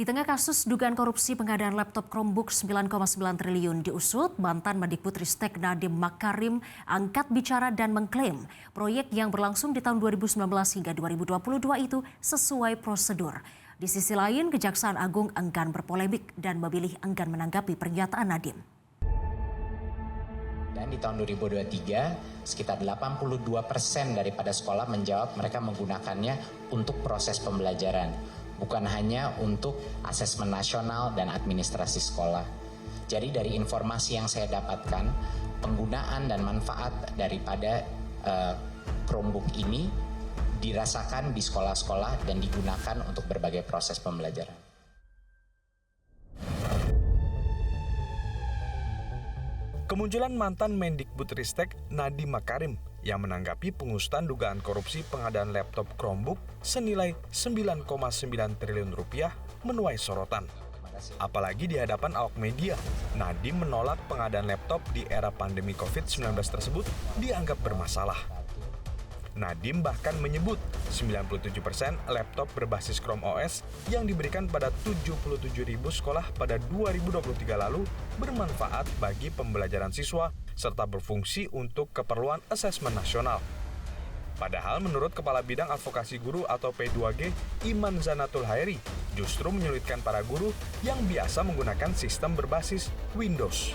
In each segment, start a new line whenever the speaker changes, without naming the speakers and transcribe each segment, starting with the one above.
Di tengah kasus dugaan korupsi pengadaan laptop Chromebook 9,9 triliun diusut, mantan Mendikbudristek Nadiem Makarim angkat bicara dan mengklaim proyek yang berlangsung di tahun 2019 hingga 2022 itu sesuai prosedur. Di sisi lain, Kejaksaan Agung enggan berpolemik dan memilih enggan menanggapi pernyataan Nadiem.
Dan di tahun 2023, sekitar 82% daripada sekolah menjawab mereka menggunakannya untuk proses pembelajaran, bukan hanya untuk asesmen nasional dan administrasi sekolah. Jadi dari informasi yang saya dapatkan, penggunaan dan manfaat daripada Chromebook ini dirasakan di sekolah-sekolah dan digunakan untuk berbagai proses pembelajaran.
Kemunculan mantan Mendikbudristek Nadiem Makarim yang menanggapi pengusutan dugaan korupsi pengadaan laptop Chromebook senilai 9,9 triliun rupiah menuai sorotan. Apalagi di hadapan awak media, Nadiem menolak pengadaan laptop di era pandemi COVID-19 tersebut dianggap bermasalah. Nadiem bahkan menyebut 97% laptop berbasis Chrome OS yang diberikan pada 77.000 sekolah pada 2023 lalu bermanfaat bagi pembelajaran siswa serta berfungsi untuk keperluan asesmen nasional. Padahal menurut Kepala Bidang Advokasi Guru atau P2G, Iman Zanatul Hairi, justru menyulitkan para guru yang biasa menggunakan sistem berbasis Windows.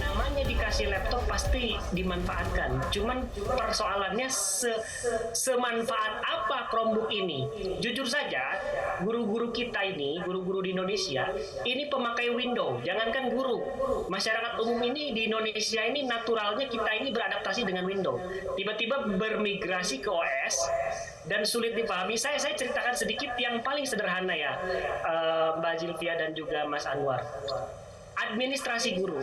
Namanya dikasih laptop pasti dimanfaatkan. Cuman persoalannya semanfaat apa Chromebook ini? Jujur saja, guru-guru kita ini, guru-guru di Indonesia, ini pemakai Windows. Jangankan guru, masyarakat umum ini di Indonesia ini naturalnya kita ini beradaptasi dengan Windows. Tiba-tiba bermigrasi ke OS dan sulit dipahami. Saya ceritakan sedikit yang paling sederhana ya, Mbak Zilvia dan juga Mas Anwar. Administrasi guru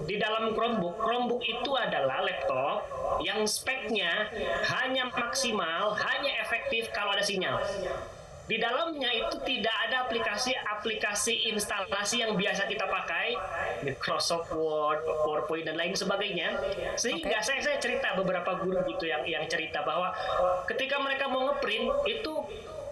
di dalam Chromebook itu adalah laptop yang speknya hanya maksimal, hanya efektif kalau ada sinyal. Di dalamnya itu tidak ada aplikasi instalasi yang biasa kita pakai, Microsoft Word, PowerPoint dan lain sebagainya. Sehingga saya cerita beberapa guru gitu yang cerita bahwa ketika mereka mau ngeprint itu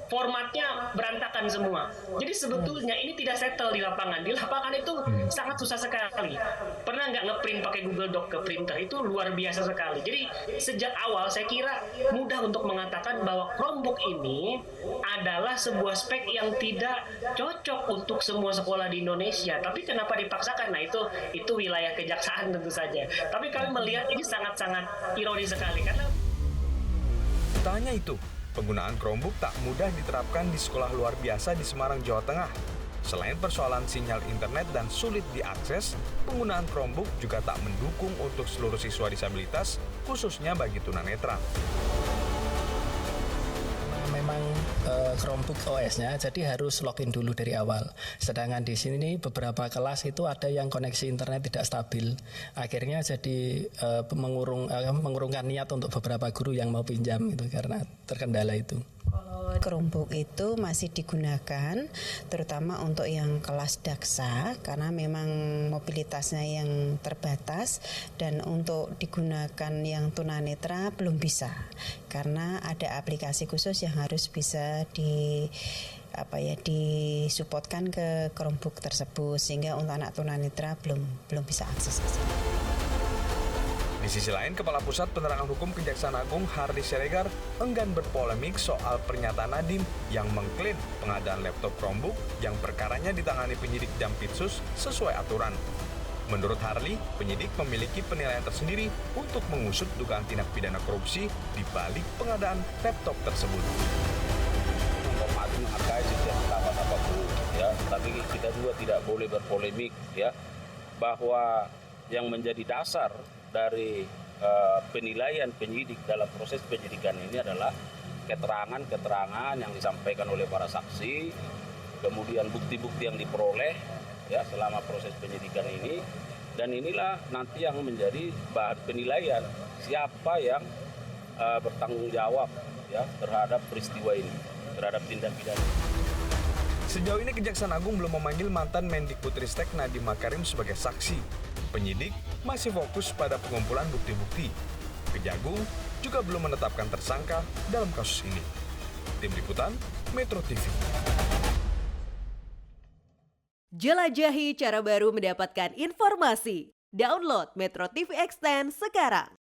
formatnya berantakan semua. Jadi sebetulnya ini tidak settle di lapangan. Di lapangan itu sangat susah sekali. Pernah nggak ngeprint pakai Google Doc ke printer? Itu luar biasa sekali. Jadi sejak awal saya kira mudah untuk mengatakan bahwa Chromebook ini adalah sebuah spek yang tidak cocok untuk semua sekolah di Indonesia. Tapi kenapa dipaksakan? Nah itu wilayah kejaksaan tentu saja. Tapi kami melihat ini sangat-sangat ironis sekali karena
Tak hanya itu, penggunaan Chromebook tak mudah diterapkan di sekolah luar biasa di Semarang, Jawa Tengah. Selain persoalan sinyal internet dan sulit diakses, penggunaan Chromebook juga tak mendukung untuk seluruh siswa disabilitas, khususnya bagi tunanetra.
Memang Chromebook OS-nya, jadi harus login dulu dari awal. Sedangkan di sini beberapa kelas itu ada yang koneksi internet tidak stabil. Akhirnya jadi mengurungkan niat untuk beberapa guru yang mau pinjam itu karena terkendala itu.
Chromebook itu masih digunakan terutama untuk yang kelas daksa karena memang mobilitasnya yang terbatas, dan untuk digunakan yang tunanetra belum bisa karena ada aplikasi khusus yang harus bisa disupportkan ke Chromebook tersebut, sehingga untuk anak tunanetra belum bisa akses ke sini.
Di sisi lain, Kepala Pusat Penerangan Hukum Kejaksaan Agung Hardy Siregar enggan berpolemik soal pernyataan Nadiem yang mengklaim pengadaan laptop Chromebook yang perkaranya ditangani penyidik Jampitsus sesuai aturan. Menurut Hardy, penyidik memiliki penilaian tersendiri untuk mengusut dugaan tindak pidana korupsi di balik pengadaan laptop tersebut.
Menghormati menghargai setiap pendapat apapun, ya, tapi kita juga tidak boleh berpolemik, ya, bahwa yang menjadi dasar dari penilaian penyidik dalam proses penyidikan ini adalah keterangan-keterangan yang disampaikan oleh para saksi, kemudian bukti-bukti yang diperoleh ya selama proses penyidikan ini, dan inilah nanti yang menjadi bahan penilaian siapa yang bertanggung jawab ya terhadap peristiwa ini, terhadap tindak pidana.
Sejauh ini Kejaksaan Agung belum memanggil mantan Mendikbudristek Nadiem Makarim sebagai saksi. Penyidik masih fokus pada pengumpulan bukti-bukti. Kejagung juga belum menetapkan tersangka dalam kasus ini. Tim Liputan, Metro TV.
Jelajahi cara baru mendapatkan informasi. Download Metro TV Extend sekarang.